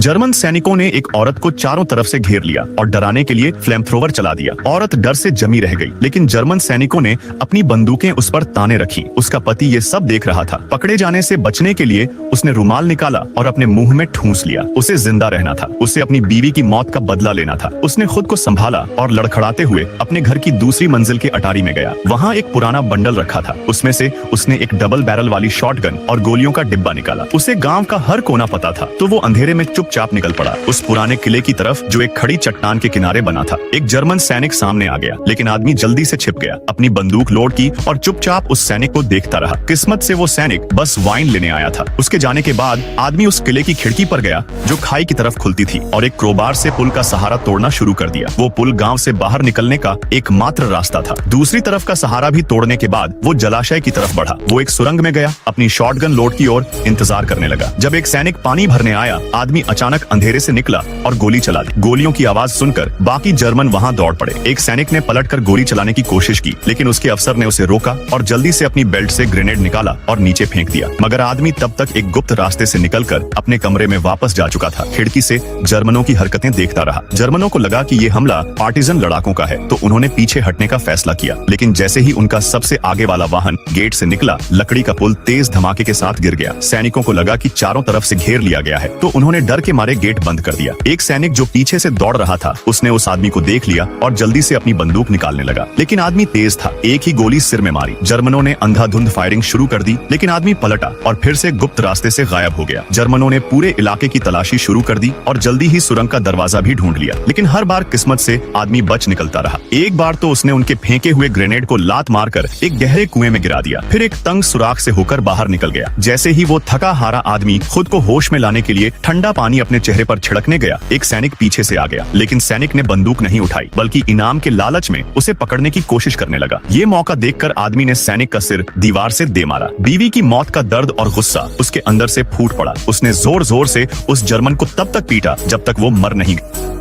German सैनिकों ने एक औरत को चारों तरफ से घेर लिया और डराने के लिए फ्लेम थ्रोवर चला दिया। औरत डर से जमी रह गई, लेकिन जर्मन सैनिकों ने अपनी बंदूकें उस पर ताने रखी। उसका पति ये सब देख रहा था। पकड़े जाने से बचने के लिए उसने रुमाल निकाला और अपने मुंह में ठूंस लिया। उसे जिंदा रहना था, उसे अपनी बीवी की मौत का बदला लेना था। उसने खुद को संभाला और लड़खड़ाते हुए अपने घर की दूसरी मंजिल के अटारी में गया। वहाँ एक पुराना बंडल रखा था, उसमें से उसने एक डबल बैरल वाली शॉटगन और गोलियों का डिब्बा निकाला। उसे गांव का हर कोना पता था, तो वो अंधेरे में चुपचाप निकल पड़ा उस पुराने किले की तरफ जो एक खड़ी चट्टान के किनारे बना था। एक जर्मन सैनिक सामने आ गया, लेकिन आदमी जल्दी से छिप गया। अपनी बंदूक लोड की और चुपचाप उस सैनिक को देखता रहा। किस्मत से वो सैनिक बस वाइन लेने आया था। उसके जाने के बाद आदमी उस किले की खिड़की पर गया जो खाई की तरफ खुलती थी और एक क्रोबार से पुल का सहारा तोड़ना शुरू कर दिया। वो पुल गांव से बाहर निकलने का एकमात्र रास्ता था। दूसरी तरफ का सहारा भी तोड़ने के बाद वो जलाशय की तरफ बढ़ा। वो एक सुरंग में गया, अपनी शॉटगन लोड की और इंतजार करने लगा। जब एक सैनिक पानी भरने आया, आदमी अचानक अंधेरे से निकला और गोली चला दी। गोलियों की आवाज सुनकर बाकी जर्मन वहां दौड़ पड़े। एक सैनिक ने पलटकर गोली चलाने की कोशिश की, लेकिन उसके अफसर ने उसे रोका और जल्दी से अपनी बेल्ट से ग्रेनेड निकाला और नीचे फेंक दिया। मगर आदमी तब तक एक गुप्त रास्ते से निकलकर अपने कमरे में वापस जा चुका था। खिड़की से जर्मनों की हरकतें देखता रहा। जर्मनों को लगा कि ये हमला पार्टिजन लड़ाकों का है, तो उन्होंने पीछे हटने का फैसला किया। लेकिन जैसे ही उनका सबसे आगे वाला वाहन गेट से निकला, लकड़ी का पुल तेज धमाके के साथ गिर गया। सैनिकों को लगा कि चारों तरफ से घेर लिया गया है, तो उन्होंने डर के मारे गेट बंद कर दिया। एक सैनिक जो पीछे से दौड़ रहा था, उसने उस आदमी को देख लिया और जल्दी से अपनी बंदूक निकालने लगा, लेकिन आदमी तेज था। एक ही गोली सिर में मारी। जर्मनों ने अंधाधुंध फायरिंग शुरू कर दी, लेकिन आदमी पलटा और फिर से गुप्त रास्ते से गायब हो गया। जर्मनों ने पूरे इलाके की तलाशी शुरू कर दी और जल्दी ही सुरंग का दरवाजा भी ढूंढ लिया, लेकिन हर बार किस्मत से आदमी बच निकलता रहा। एक बार तो उसने उनके फेंके हुए ग्रेनेड को लात मारकर एक गहरे कुएं में गिरा दिया, फिर एक तंग सुराख से होकर बाहर निकल गया। जैसे ही वो थका हारा आदमी खुद को होश में लाने के लिए ठंडा पानी अपने चेहरे पर छिड़कने गया, एक सैनिक पीछे से आ गया, लेकिन सैनिक ने बंदूक नहीं उठाई, बल्कि इनाम के लालच में उसे पकड़ने की कोशिश करने लगा। ये मौका देखकर आदमी ने सैनिक का सिर दीवार से दे मारा। बीवी की मौत का दर्द और गुस्सा उसके अंदर से फूट पड़ा। उसने जोर जोर से उस जर्मन को तब तक पीटा जब तक वो मर नहीं गया।